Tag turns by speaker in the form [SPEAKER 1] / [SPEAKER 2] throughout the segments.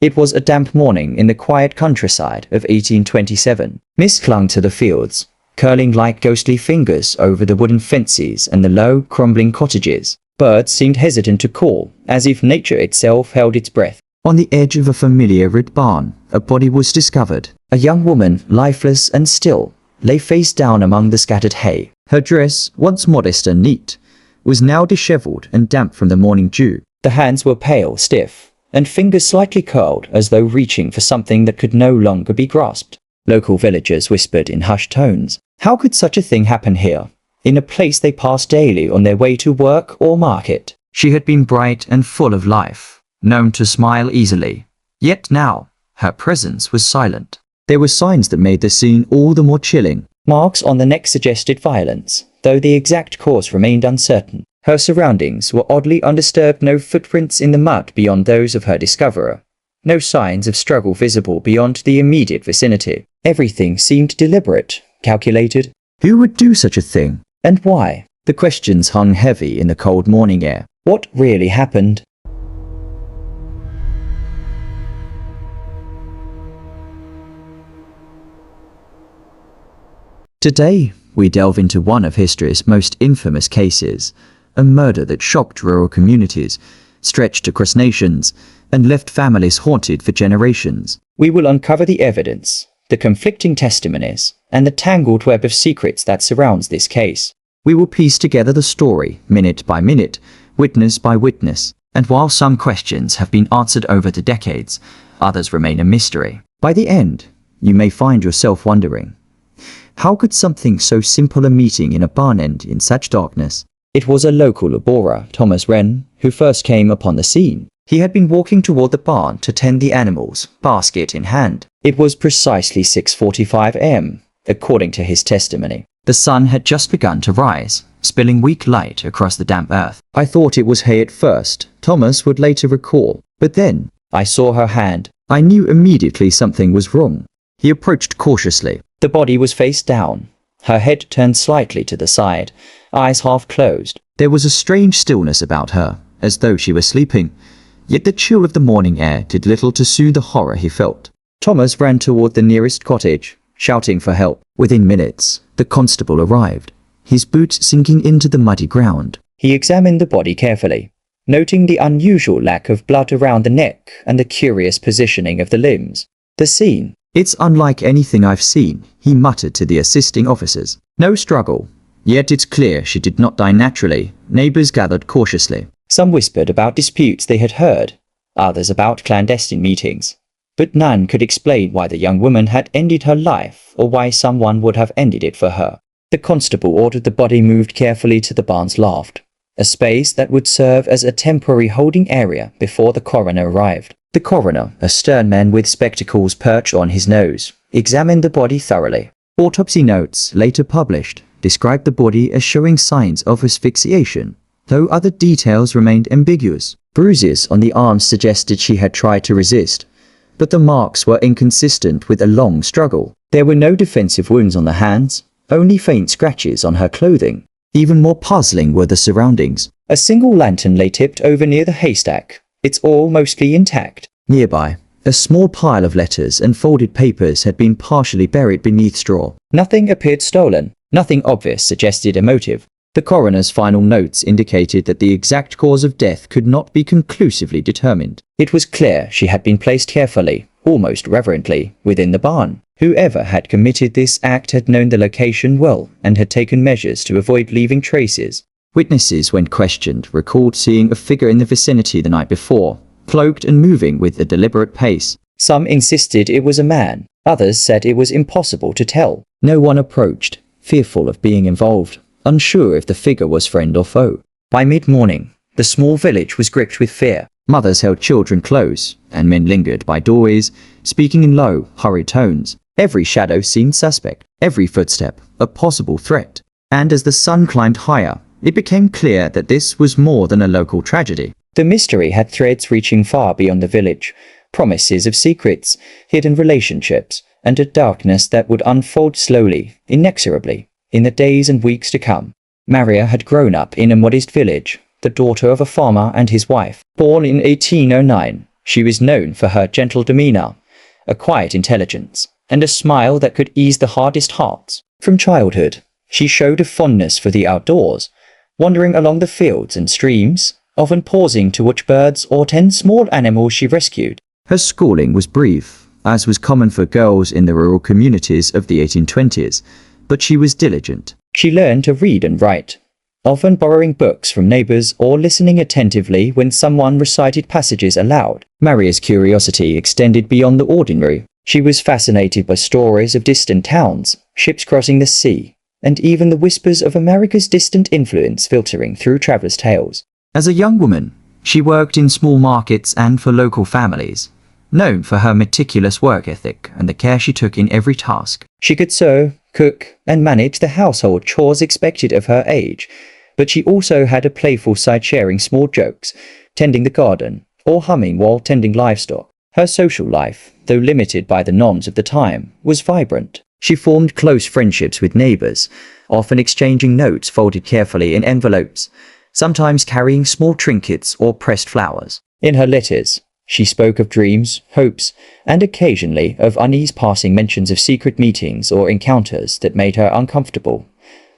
[SPEAKER 1] It was a damp morning in the quiet countryside of 1827. Mist clung to the fields, curling like ghostly fingers over the wooden fences and the low, crumbling cottages. Birds seemed hesitant to call, as if nature itself held its breath. On the edge of a familiar red barn, a body was discovered. A young woman, lifeless and still, lay face down among the scattered hay. Her dress, once modest and neat, was now disheveled and damp from the morning dew. The hands were pale, stiff, and fingers slightly curled as though reaching for something that could no longer be grasped. Local villagers whispered in hushed tones. How could such a thing happen here, in a place they passed daily on their way to work or market? She had been bright and full of life, known to smile easily. Yet now, her presence was silent. There were signs that made the scene all the more chilling. Marks on the neck suggested violence, though the exact cause remained uncertain. Her surroundings were oddly undisturbed, no footprints in the mud beyond those of her discoverer. No signs of struggle visible beyond the immediate vicinity. Everything seemed deliberate, calculated. Who would do such a thing? And why? The questions hung heavy in the cold morning air. What really happened? Today, we delve into one of history's most infamous cases, a murder that shocked rural communities, stretched across nations, and left families haunted for generations. We will uncover the evidence, the conflicting testimonies, and the tangled web of secrets that surrounds this case. We will piece together the story, minute by minute, witness by witness, and while some questions have been answered over the decades, others remain a mystery. By the end, you may find yourself wondering, how could something so simple a meeting in a barn end in such darkness? It was a local laborer, Thomas Wren, who first came upon the scene. He had been walking toward the barn to tend the animals, basket in hand. It was precisely 6:45 a.m., according to his testimony. The sun had just begun to rise, spilling weak light across the damp earth. I thought it was hay at first, Thomas would later recall. But then, I saw her hand. I knew immediately something was wrong. He approached cautiously. The body was face down, her head turned slightly to the side, eyes half closed. There was a strange stillness about her, as though she were sleeping. Yet the chill of the morning air did little to soothe the horror he felt. Thomas ran toward the nearest cottage, shouting for help. Within minutes, the constable arrived, his boots sinking into the muddy ground. He examined the body carefully, noting the unusual lack of blood around the neck and the curious positioning of the limbs. The scene. It's unlike anything I've seen, he muttered to the assisting officers. No struggle. Yet it's clear she did not die naturally. Neighbors gathered cautiously. Some whispered about disputes they had heard, others about clandestine meetings. But none could explain why the young woman had ended her life or why someone would have ended it for her. The constable ordered the body moved carefully to the barn's loft, a space that would serve as a temporary holding area before the coroner arrived. The coroner, a stern man with spectacles perched on his nose, examined the body thoroughly. Autopsy notes, later published, described the body as showing signs of asphyxiation, though other details remained ambiguous. Bruises on the arms suggested she had tried to resist, but the marks were inconsistent with a long struggle. There were no defensive wounds on the hands, only faint scratches on her clothing. Even more puzzling were the surroundings. A single lantern lay tipped over near the haystack, its all mostly intact. Nearby, a small pile of letters and folded papers had been partially buried beneath straw. Nothing appeared stolen. Nothing obvious suggested a motive. The coroner's final notes indicated that the exact cause of death could not be conclusively determined. It was clear she had been placed carefully, almost reverently, within the barn. Whoever had committed this act had known the location well and had taken measures to avoid leaving traces. Witnesses, when questioned, recalled seeing a figure in the vicinity the night before, cloaked and moving with a deliberate pace. Some insisted it was a man. Others said it was impossible to tell. No one approached, fearful of being involved, unsure if the figure was friend or foe. By mid-morning, the small village was gripped with fear. Mothers held children close, and men lingered by doorways, speaking in low, hurried tones. Every shadow seemed suspect, every footstep a possible threat. And as the sun climbed higher, it became clear that this was more than a local tragedy. The mystery had threads reaching far beyond the village, promises of secrets, hidden relationships, and a darkness that would unfold slowly, inexorably, in the days and weeks to come. Maria had grown up in a modest village, the daughter of a farmer and his wife. Born in 1809, She was known for her gentle demeanor, a quiet intelligence, and a smile that could ease the hardest hearts. From childhood, she showed a fondness for the outdoors, wandering along the fields and streams, often pausing to watch birds or tend small animals she rescued. Her schooling was brief, as was common for girls in the rural communities of the 1820s, but she was diligent. She learned to read and write, often borrowing books from neighbors or listening attentively when someone recited passages aloud. Maria's curiosity extended beyond the ordinary. She was fascinated by stories of distant towns, ships crossing the sea, and even the whispers of America's distant influence filtering through travelers' tales. As a young woman, she worked in small markets and for local families, known for her meticulous work ethic and the care she took in every task. She could sew, cook, and manage the household chores expected of her age, but she also had a playful side, sharing small jokes, tending the garden, or humming while tending livestock. Her social life, though limited by the norms of the time, was vibrant. She formed close friendships with neighbors, often exchanging notes folded carefully in envelopes, sometimes carrying small trinkets or pressed flowers. In her letters, she spoke of dreams, hopes, and occasionally of unease, passing mentions of secret meetings or encounters that made her uncomfortable,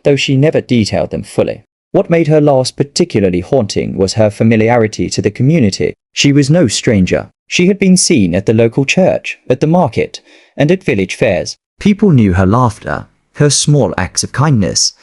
[SPEAKER 1] though she never detailed them fully. What made her last particularly haunting was her familiarity to the community. She was no stranger. She had been seen at the local church, at the market, and at village fairs. People knew her laughter, her small acts of kindness,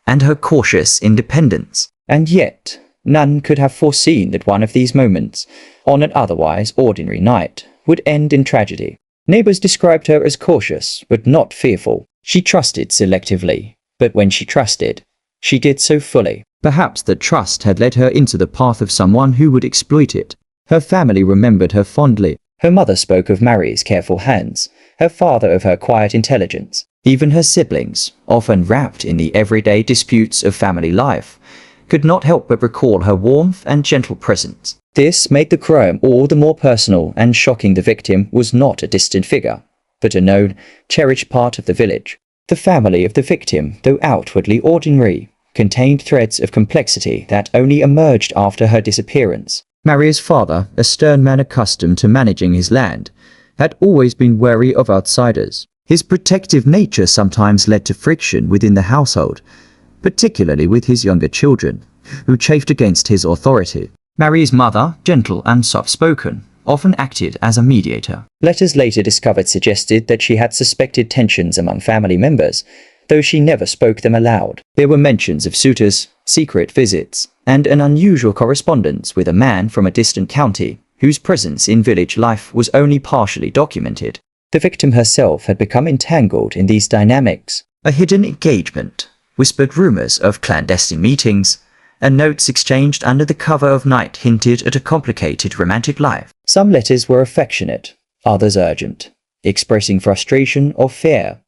[SPEAKER 1] and her cautious independence. And yet, none could have foreseen that one of these moments, on an otherwise ordinary night, would end in tragedy. Neighbors described her as cautious, but not fearful. She trusted selectively, but when she trusted, she did so fully. Perhaps that trust had led her into the path of someone who would exploit it. Her family remembered her fondly. Her mother spoke of Mary's careful hands, her father of her quiet intelligence. Even her siblings, often wrapped in the everyday disputes of family life, could not help but recall her warmth and gentle presence. This made the crime all the more personal and shocking. The victim was not a distant figure, but a known, cherished part of the village. The family of the victim, though outwardly ordinary, contained threads of complexity that only emerged after her disappearance. Maria's father, a stern man accustomed to managing his land, had always been wary of outsiders. His protective nature sometimes led to friction within the household, particularly with his younger children, who chafed against his authority. Mary's mother, gentle and soft-spoken, often acted as a mediator. Letters later discovered suggested that she had suspected tensions among family members, though she never spoke them aloud. There were mentions of suitors, secret visits, and an unusual correspondence with a man from a distant county, whose presence in village life was only partially documented. The victim herself had become entangled in these dynamics. A hidden engagement, whispered rumors of clandestine meetings, and notes exchanged under the cover of night hinted at a complicated romantic life. Some letters were affectionate, others urgent, expressing frustration or fear,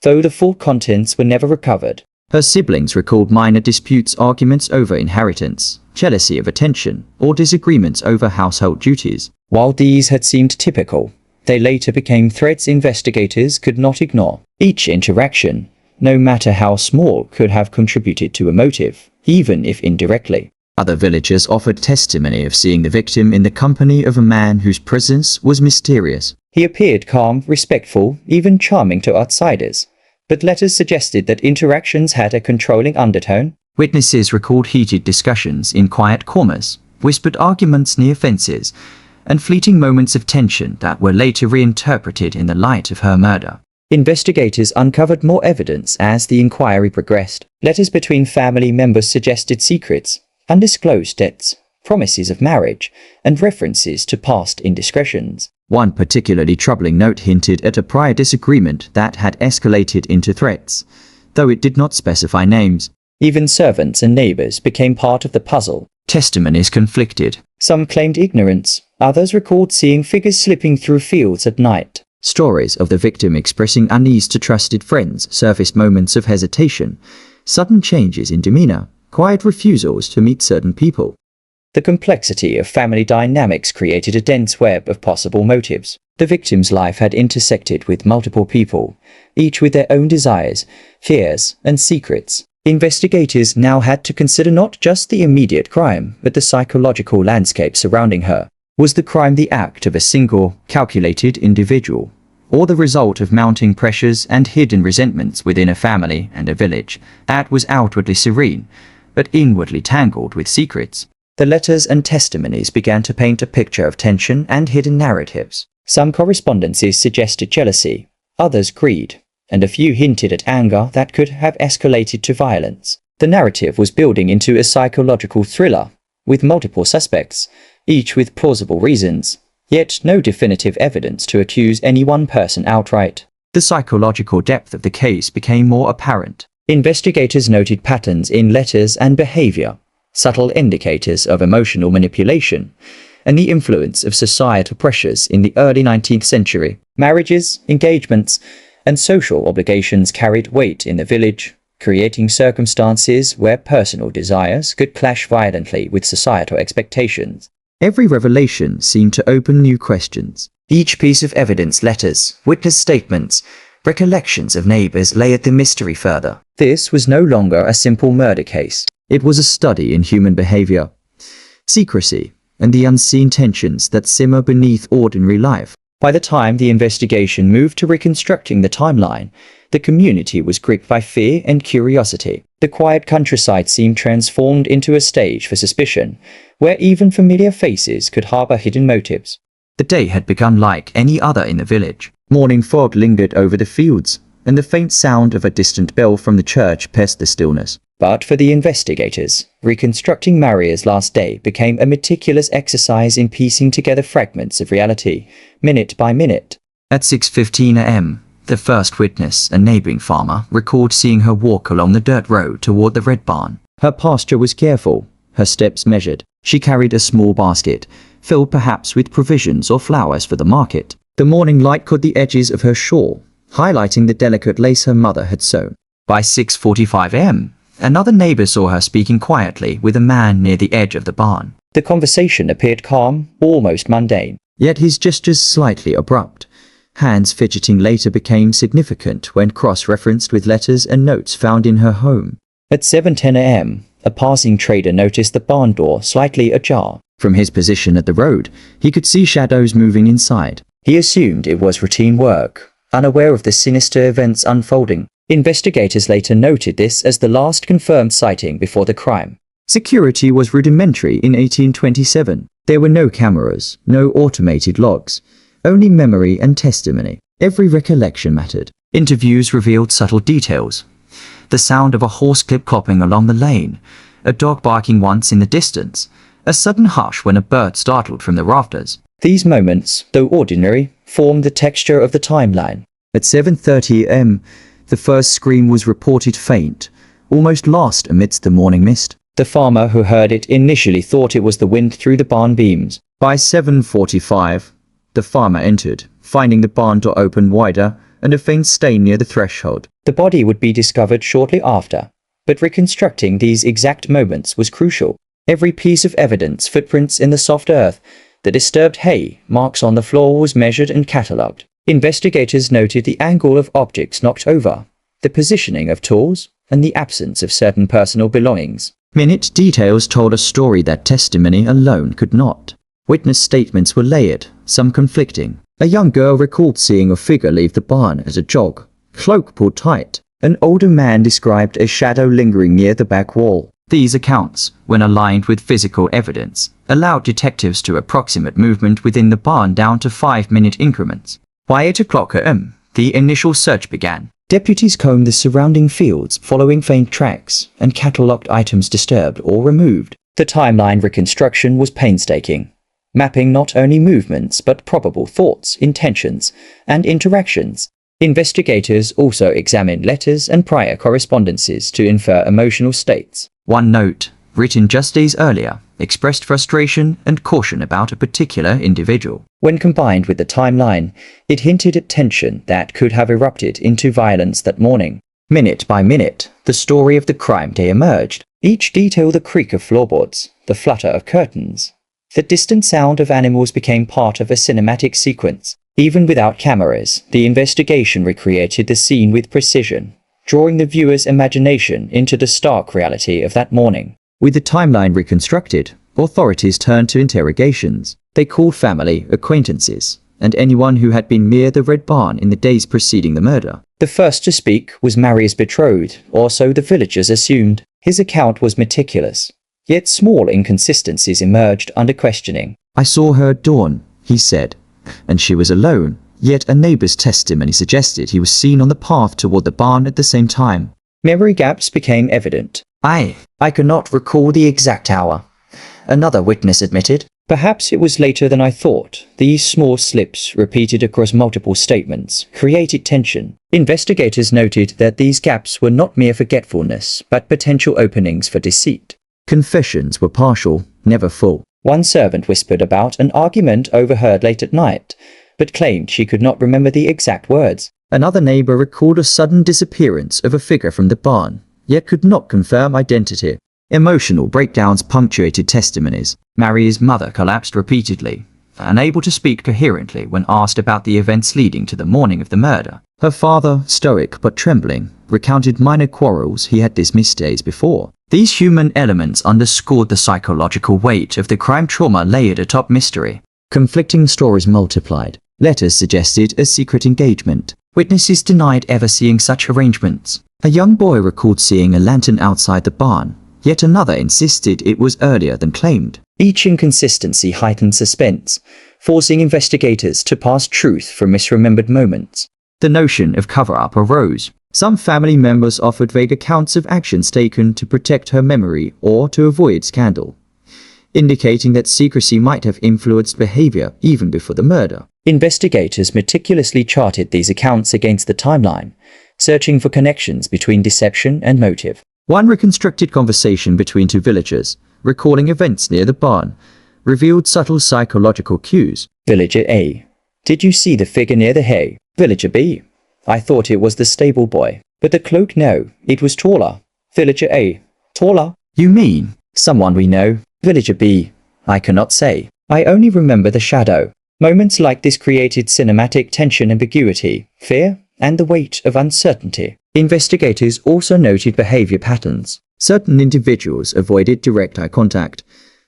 [SPEAKER 1] though the full contents were never recovered. Her siblings recalled minor disputes, arguments over inheritance, jealousy of attention, or disagreements over household duties. While these had seemed typical, they later became threads investigators could not ignore. Each interaction, no matter how small, could have contributed to a motive, even if indirectly. Other villagers offered testimony of seeing the victim in the company of a man whose presence was mysterious. He appeared calm, respectful, even charming to outsiders, but letters suggested that interactions had a controlling undertone. Witnesses recalled heated discussions in quiet corners, whispered arguments near fences, and fleeting moments of tension that were later reinterpreted in the light of her murder. Investigators uncovered more evidence as the inquiry progressed. Letters between family members suggested secrets, undisclosed debts, promises of marriage, and references to past indiscretions. One particularly troubling note hinted at a prior disagreement that had escalated into threats, though it did not specify names. Even servants and neighbors became part of the puzzle. Testimonies conflicted. Some claimed ignorance, others recalled seeing figures slipping through fields at night. Stories of the victim expressing unease to trusted friends surfaced, moments of hesitation, sudden changes in demeanor, quiet refusals to meet certain people. The complexity of family dynamics created a dense web of possible motives. The victim's life had intersected with multiple people, each with their own desires, fears, and secrets. Investigators now had to consider not just the immediate crime, but the psychological landscape surrounding her. Was the crime the act of a single, calculated individual, or the result of mounting pressures and hidden resentments within a family and a village that was outwardly serene, but inwardly tangled with secrets? The letters and testimonies began to paint a picture of tension and hidden narratives. Some correspondences suggested jealousy, others greed, and a few hinted at anger that could have escalated to violence. The narrative was building into a psychological thriller, with multiple suspects, each with plausible reasons, yet no definitive evidence to accuse any one person outright. The psychological depth of the case became more apparent. Investigators noted patterns in letters and behavior, subtle indicators of emotional manipulation, and the influence of societal pressures in the early 19th century. Marriages, engagements, and social obligations carried weight in the village, creating circumstances where personal desires could clash violently with societal expectations. Every revelation seemed to open new questions. Each piece of evidence, letters, witness statements, recollections of neighbors layered the mystery further. This was no longer a simple murder case. It was a study in human behavior, secrecy, and the unseen tensions that simmer beneath ordinary life. By the time the investigation moved to reconstructing the timeline, the community was gripped by fear and curiosity. The quiet countryside seemed transformed into a stage for suspicion, where even familiar faces could harbor hidden motives. The day had begun like any other in the village. Morning fog lingered over the fields, and the faint sound of a distant bell from the church pierced the stillness. But for the investigators, reconstructing Maria's last day became a meticulous exercise in piecing together fragments of reality, minute by minute. At 6:15 a.m., the first witness, a neighboring farmer, recalled seeing her walk along the dirt road toward the red barn. Her posture was careful, her steps measured. She carried a small basket, filled perhaps with provisions or flowers for the market. The morning light caught the edges of her shawl, highlighting the delicate lace her mother had sewn. By 6:45 a.m., another neighbor saw her speaking quietly with a man near the edge of the barn. The conversation appeared calm, almost mundane, yet his gestures slightly abrupt. Hands fidgeting later became significant when cross-referenced with letters and notes found in her home. At 7:10 a.m., a passing trader noticed the barn door slightly ajar. From his position at the road, he could see shadows moving inside. He assumed it was routine work, unaware of the sinister events unfolding. Investigators later noted this as the last confirmed sighting before the crime. Security was rudimentary in 1827. There were no cameras, no automated logs, only memory and testimony. Every recollection mattered. Interviews revealed subtle details. The sound of a horse clip-clopping along the lane, a dog barking once in the distance, a sudden hush when a bird startled from the rafters. These moments, though ordinary, formed the texture of the timeline. At 7:30 a.m., the first scream was reported faint, almost lost amidst the morning mist. The farmer who heard it initially thought it was the wind through the barn beams. By 7:45, the farmer entered, finding the barn door open wider and a faint stain near the threshold. The body would be discovered shortly after, but reconstructing these exact moments was crucial. Every piece of evidence, footprints in the soft earth, the disturbed hay, marks on the floor was measured and catalogued. Investigators noted the angle of objects knocked over, the positioning of tools, and the absence of certain personal belongings. Minute details told a story that testimony alone could not. Witness statements were layered, some conflicting. A young girl recalled seeing a figure leave the barn as a jog, cloak pulled tight. An older man described a shadow lingering near the back wall. These accounts, when aligned with physical evidence, allowed detectives to approximate movement within the barn down to 5-minute increments. By 8 o'clock a.m., the initial search began. Deputies combed the surrounding fields, following faint tracks, and catalogued items disturbed or removed. The timeline reconstruction was painstaking, mapping not only movements but probable thoughts, intentions, and interactions. Investigators also examined letters and prior correspondences to infer emotional states. One note, written just days earlier, expressed frustration and caution about a particular individual. When combined with the timeline, it hinted at tension that could have erupted into violence that morning. Minute by minute, the story of the crime day emerged. Each detail, the creak of floorboards, the flutter of curtains, the distant sound of animals became part of a cinematic sequence. Even without cameras, the investigation recreated the scene with precision, drawing the viewer's imagination into the stark reality of that morning. With the timeline reconstructed, authorities turned to interrogations. They called family, acquaintances, and anyone who had been near the Red Barn in the days preceding the murder. The first to speak was Mary's betrothed, or so the villagers assumed. His account was meticulous, yet small inconsistencies emerged under questioning. "I saw her at dawn," he said, "and she was alone, yet a neighbor's testimony suggested he was seen on the path toward the barn at the same time." Memory gaps became evident. I cannot recall the exact hour," another witness admitted. "Perhaps it was later than I thought." These small slips, repeated across multiple statements, created tension. Investigators noted that these gaps were not mere forgetfulness, but potential openings for deceit. Confessions were partial, never full. One servant whispered about an argument overheard late at night, but claimed she could not remember the exact words. Another neighbor recalled a sudden disappearance of a figure from the barn, yet could not confirm identity. Emotional breakdowns punctuated testimonies. Mary's mother collapsed repeatedly, unable to speak coherently when asked about the events leading to the morning of the murder. Her father, stoic but trembling, recounted minor quarrels he had dismissed days before. These human elements underscored the psychological weight of the crime trauma layered atop mystery. Conflicting stories multiplied. Letters suggested a secret engagement. Witnesses denied ever seeing such arrangements. A young boy recalled seeing a lantern outside the barn, yet another insisted it was earlier than claimed. Each inconsistency heightened suspense, forcing investigators to parse truth from misremembered moments. The notion of cover-up arose. Some family members offered vague accounts of actions taken to protect her memory or to avoid scandal, indicating that secrecy might have influenced behavior even before the murder. Investigators meticulously charted these accounts against the timeline, searching for connections between deception and motive. One reconstructed conversation between two villagers, recalling events near the barn, revealed subtle psychological cues. Villager A: "Did you see the figure near the hay?" Villager B: "I thought it was the stable boy. But the cloak, no, it was taller." Villager A: "Taller? You mean someone we know?" Villager B: "I cannot say. I only remember the shadow." Moments like this created cinematic tension, ambiguity, fear, and the weight of uncertainty. Investigators also noted behavior patterns. Certain individuals avoided direct eye contact,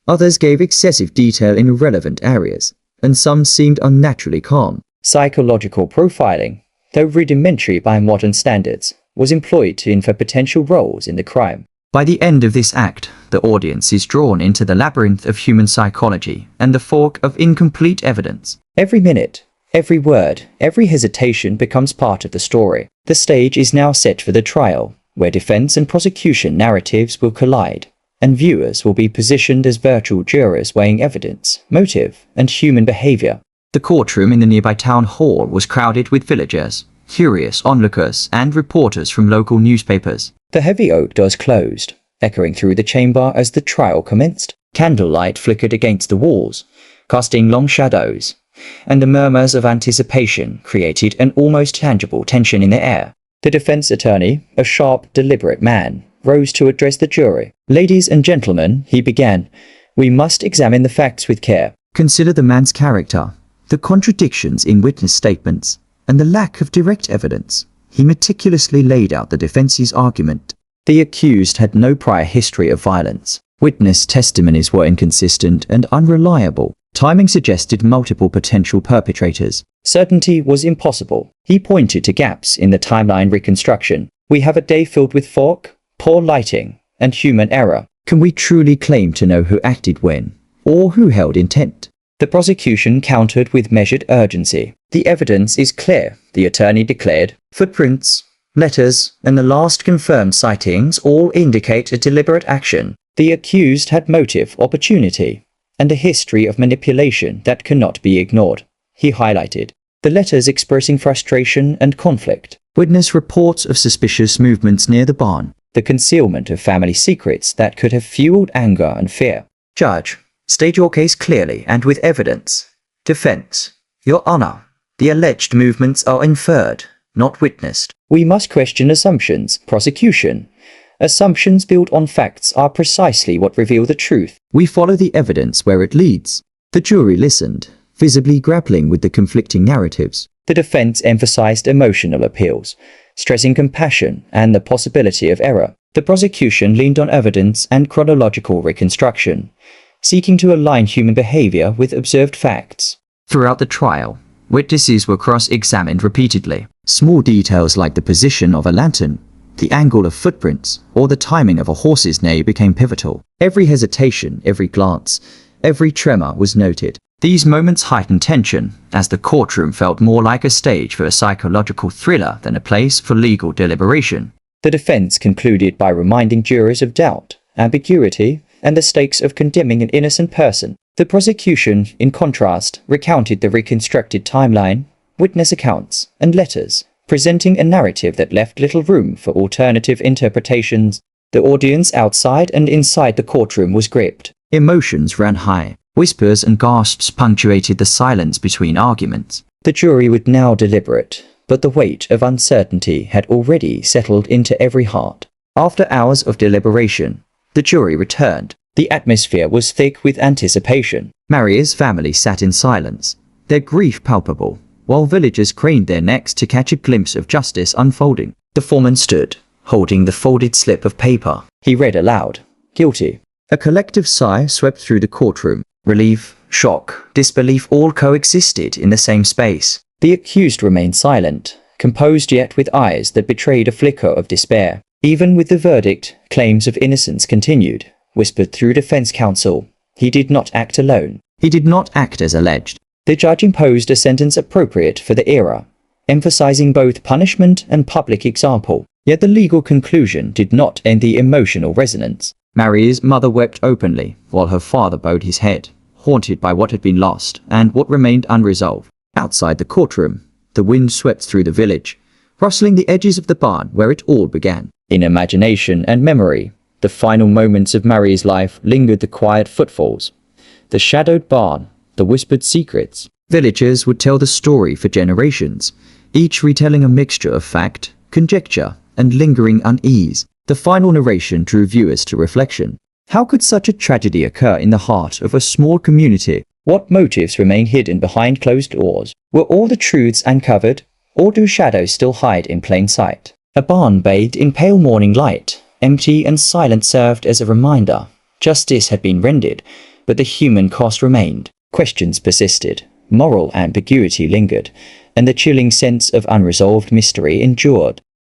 [SPEAKER 1] others gave excessive detail in irrelevant areas, and some seemed unnaturally calm. Psychological profiling, though rudimentary by modern standards, was employed to infer potential roles in the crime. By the end of this act, the audience is drawn into the labyrinth of human psychology and the fog of incomplete evidence. Every minute, every word, every hesitation becomes part of the story. The stage is now set for the trial, where defense and prosecution narratives will collide, and viewers will be positioned as virtual jurors weighing evidence, motive, and human behavior. The courtroom in the nearby town hall was crowded with villagers, curious onlookers, and reporters from local newspapers. The heavy oak doors closed, echoing through the chamber as the trial commenced. Candlelight flickered against the walls, casting long shadows, and the murmurs of anticipation created an almost tangible tension in the air. The defense attorney, a sharp, deliberate man, rose to address the jury. "Ladies and gentlemen," he began, "we must examine the facts with care. Consider the man's character, the contradictions in witness statements, and the lack of direct evidence." He meticulously laid out the defense's argument. The accused had no prior history of violence. Witness testimonies were inconsistent and unreliable. Timing suggested multiple potential perpetrators. Certainty was impossible. He pointed to gaps in the timeline reconstruction. "We have a day filled with fog, poor lighting, and human error. Can we truly claim to know who acted when, or who held intent?" The prosecution countered with measured urgency. "The evidence is clear," the attorney declared. "Footprints, letters, and the last confirmed sightings all indicate a deliberate action. The accused had motive, opportunity, and a history of manipulation that cannot be ignored," he highlighted. The letters expressing frustration and conflict. Witness reports of suspicious movements near the barn. The concealment of family secrets that could have fueled anger and fear. "Judge, state your case clearly and with evidence." Defense: "Your Honor, the alleged movements are inferred, not witnessed." "We must question assumptions." Prosecution: "Assumptions built on facts are precisely what reveal the truth." "We follow the evidence where it leads." The jury listened, visibly grappling with the conflicting narratives. The defense emphasized emotional appeals, stressing compassion and the possibility of error. The prosecution leaned on evidence and chronological reconstruction, seeking to align human behavior with observed facts. Throughout the trial, witnesses were cross-examined repeatedly. Small details like the position of a lantern, the angle of footprints, or the timing of a horse's neigh became pivotal. Every hesitation, every glance, every tremor was noted. These moments heightened tension, as the courtroom felt more like a stage for a psychological thriller than a place for legal deliberation. The defense concluded by reminding jurors of doubt, ambiguity, and the stakes of condemning an innocent person. The prosecution, in contrast, recounted the reconstructed timeline, witness accounts, and letters, presenting a narrative that left little room for alternative interpretations. The audience outside and inside the courtroom was gripped. Emotions ran high. Whispers and gasps punctuated the silence between arguments. The jury would now deliberate, but the weight of uncertainty had already settled into every heart. After hours of deliberation, the jury returned. The atmosphere was thick with anticipation. Maria's family sat in silence, their grief palpable, while villagers craned their necks to catch a glimpse of justice unfolding. The foreman stood, holding the folded slip of paper. He read aloud, "Guilty." A collective sigh swept through the courtroom. Relief, shock, disbelief all coexisted in the same space. The accused remained silent, composed yet with eyes that betrayed a flicker of despair. Even with the verdict, claims of innocence continued, whispered through defense counsel. He did not act alone. He did not act as alleged. The judge imposed a sentence appropriate for the era, emphasizing both punishment and public example. Yet the legal conclusion did not end the emotional resonance. Maria's mother wept openly, while her father bowed his head, haunted by what had been lost and what remained unresolved. Outside the courtroom, the wind swept through the village, rustling the edges of the barn where it all began. In imagination and memory, the final moments of Maria's life lingered, the quiet footfalls, the shadowed barn, the whispered secrets. Villagers would tell the story for generations, each retelling a mixture of fact, conjecture, and lingering unease. The final narration drew viewers to reflection. How could such a tragedy occur in the heart of a small community? What motives remain hidden behind closed doors? Were all the truths uncovered, or do shadows still hide in plain sight? A barn bathed in pale morning light, empty and silent, served as a reminder. Justice had been rendered, but the human cost remained. Questions persisted, moral ambiguity lingered, and the chilling sense of unresolved mystery endured.